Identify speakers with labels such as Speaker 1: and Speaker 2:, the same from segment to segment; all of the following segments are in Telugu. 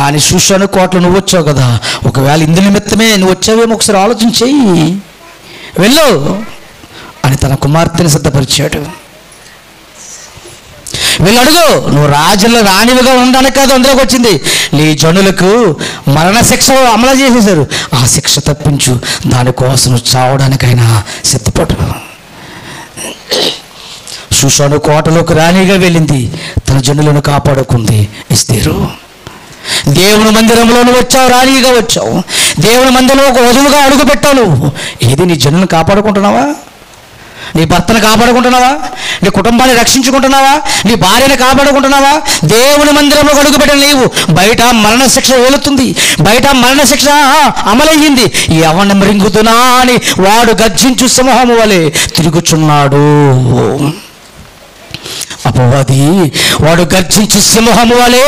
Speaker 1: కానీ షూషాను కోటలో నువ్వు వచ్చావు కదా, ఒకవేళ ఇందు నిమిత్తమే నువ్వు వచ్చావేమో ఒకసారి ఆలోచించేయి, వెళ్ళు అని తన కుమార్తెని సిద్ధపరిచాడు. వీళ్ళు అడుగు, నువ్వు రాజుల్లో రాణివిగా ఉండడానికి కాదు అందులోకి వచ్చింది, నీ జనులకు మరణశిక్ష అమలు చేసేశారు, ఆ శిక్ష తప్పించు, దానికోసం చావడానికైనా సిద్ధపడు. షూషాను కోటలోకి రాణిగా వెళ్ళింది, తన జనులను కాపాడుకుంది ఎస్తేరు. దేవుని మందిరంలోను వచ్చావు, రాణిగా వచ్చావు, దేవుని మందిరంలో ఒక వధువుగా అడుగు పెట్టావు. నువ్వు ఏది నీ జనులను కాపాడుకుంటున్నావా? నీ భర్తను కాపాడుకుంటున్నావా? నీ కుటుంబాన్ని రక్షించుకుంటున్నావా? నీ భార్యను కాపాడుకుంటున్నావా? దేవుని మందిరంలో అడుగు పెట్టిన నీవు బయట మరణశిక్ష వేలుతుంది, బయట మరణశిక్ష అమలయ్యింది. ఎవరిని మృంగుతున్నా అని వాడు గర్జించు సింహము వలె తిరుగుచున్నాడు. అపవాది వాడు గర్జించు సింహము వలె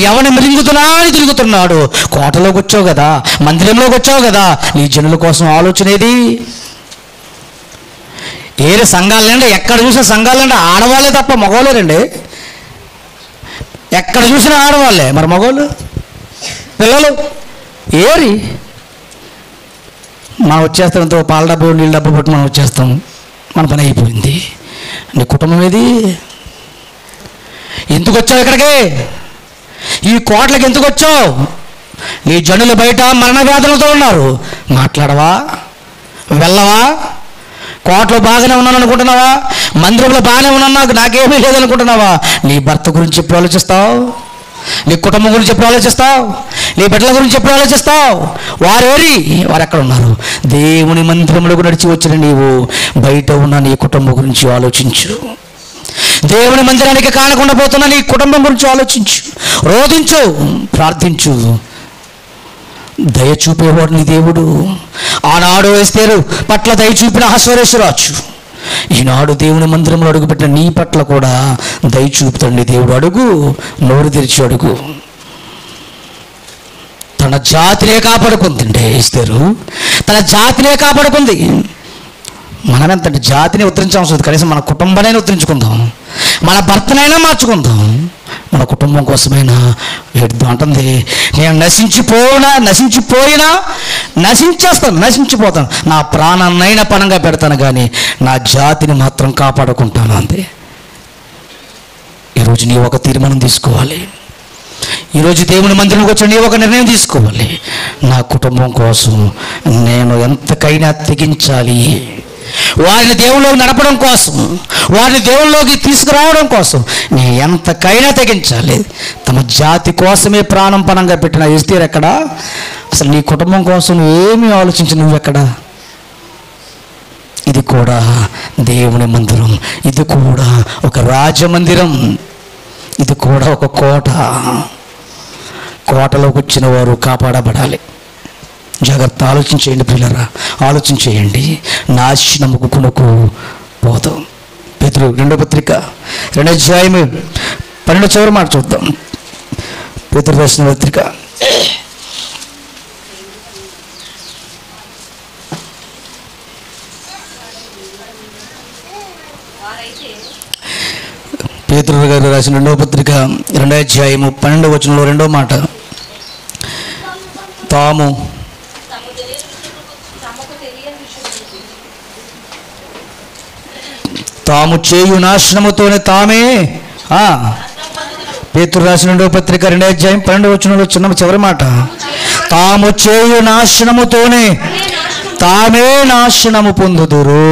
Speaker 1: ఎవరిని మృంగుతున్నా అని తిరుగుతున్నాడు. కోటలోకి వచ్చావు కదా, మందిరంలోకి వచ్చావు కదా, నీ జనుల కోసం ఆలోచన ఏది? ఏరే సంఘాలండి, ఎక్కడ చూసిన సంఘాలండి ఆడవాళ్ళే తప్ప మగవాళ్ళేనండి. ఎక్కడ చూసినా ఆడవాళ్ళే, మరి మగవాళ్ళు పిల్లలు ఏరి. మనం వచ్చేస్తాం, ఎంతో పాల డబ్బు నీళ్ళ డబ్బు పట్టి మనం వచ్చేస్తాం, మన పని అయిపోయింది. నీ కుటుంబం ఏది? ఎందుకు వచ్చావు ఇక్కడికి? ఈ కోట్లకి ఎందుకు వచ్చావు? నీ జనులు బయట మరణ వ్యాధులతో ఉన్నారు, మాట్లాడవా? వెళ్ళవా? కోటలో బాగానే ఉన్నాను అనుకుంటున్నావా? మందిరంలో బాగానే ఉన్నాను, నాకేమీ లేదనుకుంటున్నావా? నీ భర్త గురించి ఎప్పుడు ఆలోచిస్తావు? నీ కుటుంబం గురించి ఎప్పుడు ఆలోచిస్తావు? నీ బిడ్డల గురించి ఎప్పుడు ఆలోచిస్తావు? వారేరి, వారు ఎక్కడ ఉన్నారు? దేవుని మందిరంలోకి నడిచి వచ్చిన నీవు బయట ఉన్న నీ కుటుంబం గురించి ఆలోచించు. దేవుని మందిరానికి కానకుండా పోతున్న నీ కుటుంబం గురించి ఆలోచించు, రోధించు, ప్రార్థించు. దయ చూపేవాడు నీ దేవుడు. ఆనాడు ఎస్తేరు పట్ల దయ చూపిన అహష్వేరోషు, ఈనాడు దేవుని మందిరంలో అడుగుపెట్టిన నీ పట్ల కూడా దయ చూపుతాడు నీ దేవుడు. అడుగు, నోరు తెరిచి అడుగు. తన జాతినే కాపాడుకుందండి ఎస్తేరు, తన జాతినే కాపాడుకుంది. మనం ఎంతంటే జాతిని ఉద్ధరించాల్సి వస్తుంది, కనీసం మన కుటుంబానైనా ఉద్ధరించుకుందాం, మన భర్తనైనా మార్చుకుందాం, మన కుటుంబం కోసమైనా ఏడుద్దాం అంటుంది. నేను నశించిపోయినా నశించిపోతాను, నా ప్రాణాన్నైనా పణంగా పెడతాను, కానీ నా జాతిని మాత్రం కాపాడుకుంటాను అంతే. ఈరోజు నీ ఒక తీర్మానం తీసుకోవాలి. ఈరోజు దేవుని మందిరంలోకి వచ్చి నీ ఒక నిర్ణయం తీసుకోవాలి. నా కుటుంబం కోసం నేను ఎంతకైనా తెగించాలి, వారిని దేవుళ్ళలోకి నడపడం కోసం, వారిని దేవుళ్ళలోకి తీసుకురావడం కోసం నేను ఎంతకైనా తెగించాలి. తమ జాతి కోసమే ప్రాణం పణంగా పెట్టిన ఎస్తేరు ఎక్కడ? అసలు నీ కుటుంబం కోసం ఏమీ ఆలోచించి నువ్వెక్కడ? ఇది కూడా దేవుని మందిరం, ఇది కూడా ఒక రాజమందిరం, ఇది కూడా ఒక కోట. కోటలోకి వచ్చిన వారు కాపాడబడాలి. జాగ్రత్త ఆలోచించేయండి పిల్లరా, ఆలోచించేయండి. నాశనముకు కొనుకు పోతాం. పేతురు 2వ పత్రిక 2వ అధ్యాయం 12వ చివరి మాట చూద్దాం. పేతురు రాసిన పత్రిక 2వ పత్రిక 2వ అధ్యాయం 12వ వచనంలో 2వ మాట, తాము చేయు నాశనముతోనే తామే. పేతురు రాసిన 2వ పత్రిక 2వ అధ్యాయం 12వ వచనంలో చివరి మాట, తాము చేయు నాశనముతోనే తామే నాశనము పొందుదురు.